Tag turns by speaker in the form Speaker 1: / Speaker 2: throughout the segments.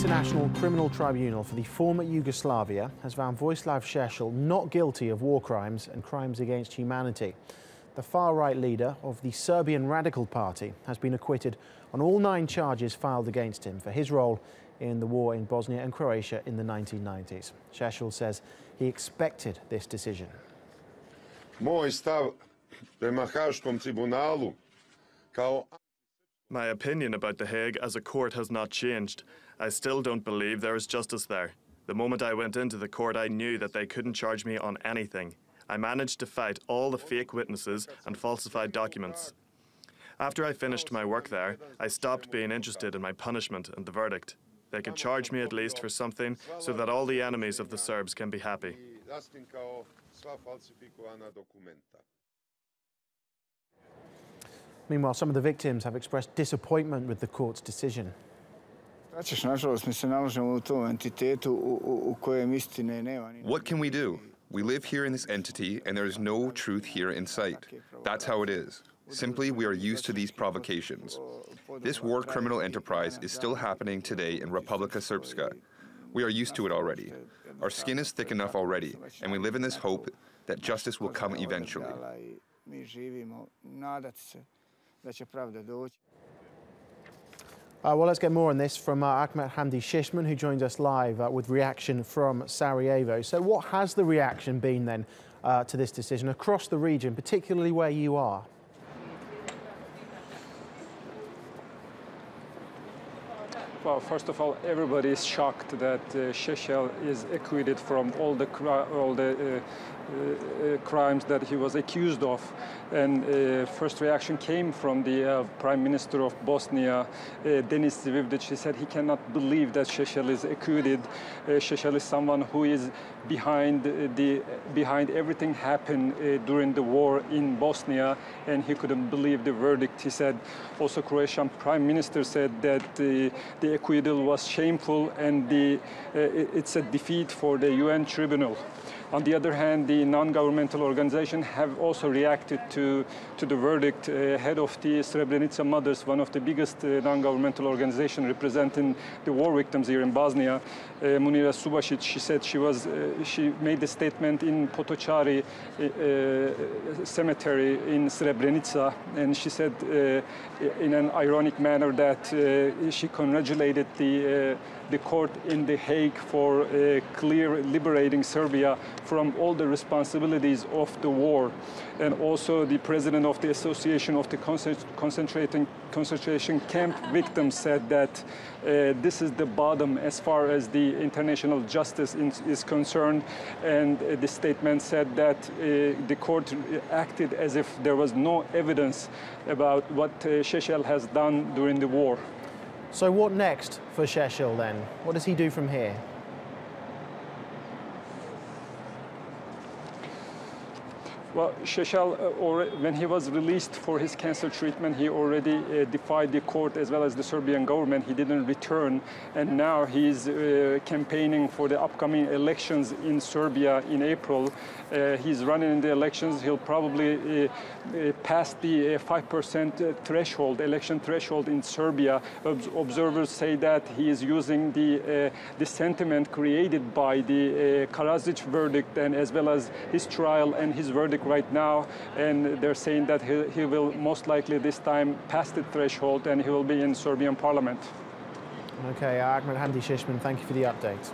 Speaker 1: International Criminal Tribunal for the former Yugoslavia has found Vojislav Šešelj not guilty of war crimes and crimes against humanity. The far-right leader of the Serbian Radical Party has been acquitted on all 9 charges filed against him for his role in the war in Bosnia and Croatia in the 1990s. Šešelj says he expected this decision.
Speaker 2: Moj stav prema Haškom tribunalu kao...
Speaker 3: My opinion about The Hague as a court has not changed. I still don't believe there is justice there. The moment I went into the court, I knew that they couldn't charge me on anything. I managed to fight all the fake witnesses and falsified documents. After I finished my work there, I stopped being interested in my punishment and the verdict. They could charge me at least for something so that all the enemies of the Serbs can be happy.
Speaker 1: Meanwhile, some of the victims have expressed disappointment with the court's decision.
Speaker 4: What can we do? We live here in this entity, and there is no truth here in sight. That's how it is. Simply, we are used to these provocations. This war criminal enterprise is still happening today in Republika Srpska. We are used to it already. Our skin is thick enough already, and we live in this hope that justice will come eventually.
Speaker 1: Well, let's get more on this from Ahmed Hamdi Shishman, who joins us live with reaction from Sarajevo. So what has the reaction been then to this decision across the region, particularly where you are?
Speaker 5: Well, first of all, everybody is shocked that Šešelj is acquitted from all the crimes that he was accused of. And first reaction came from the Prime Minister of Bosnia, Denis Zvivdic. He said he cannot believe that Šešelj is acquitted. Šešelj is someone who is behind everything happened during the war in Bosnia, and he couldn't believe the verdict. He said also Croatian Prime Minister said that the acquittal was shameful and it's a defeat for the UN tribunal. On the other hand, the non-governmental organizations have also reacted to the verdict. Head of the Srebrenica Mothers, one of the biggest non-governmental organizations representing the war victims here in Bosnia, Munira Subasic, she said she made a statement in Potocari cemetery in Srebrenica, and she said in an ironic manner that she congratulated the court in The Hague for clear liberating Serbia from all the responsibilities of the war. And also the president of the Association of the Concentration Camp Victims said that this is the bottom as far as the international justice is concerned. And the statement said that the court acted as if there was no evidence about what Šešelj has done during the war.
Speaker 1: So what next for Šešelj then? What does he do from here?
Speaker 5: Well, Šešelj, when he was released for his cancer treatment, he already defied the court as well as the Serbian government. He didn't return, and now he's campaigning for the upcoming elections in Serbia in April. He's running in the elections. He'll probably pass the 5% threshold, election threshold in Serbia. Observers say that he is using the sentiment created by the Karadzic verdict and as well as his trial and his verdict right now, and they're saying that he will most likely this time pass the threshold and he will be in Serbian parliament.
Speaker 1: Okay, Ahmed Hamdi Shishman, thank you for the update.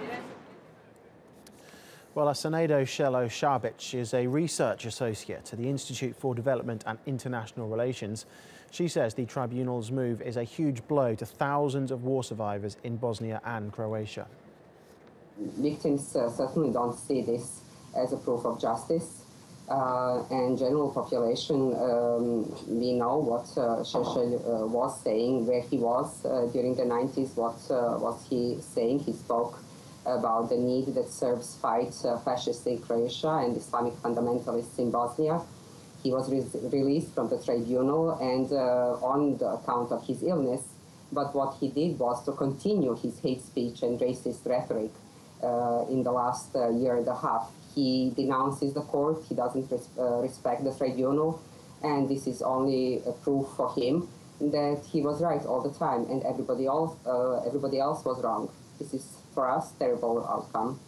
Speaker 1: Well, Senedo Shelo Šabić is a research associate at the Institute for Development and International Relations. She says the tribunal's move is a huge blow to thousands of war survivors in Bosnia and Croatia.
Speaker 6: Victims certainly don't see this as a proof of justice. And general population, we know what Šešelj was saying, where he was during the 90s, what was he saying. He spoke about the need that Serbs fight fascists in Croatia and Islamic fundamentalists in Bosnia. He was released from the tribunal and on the account of his illness, but what he did was to continue his hate speech and racist rhetoric in the last year and a half. He denounces the court, he doesn't respect the tribunal, and this is only a proof for him that he was right all the time and everybody else was wrong. This is, for us, terrible outcome.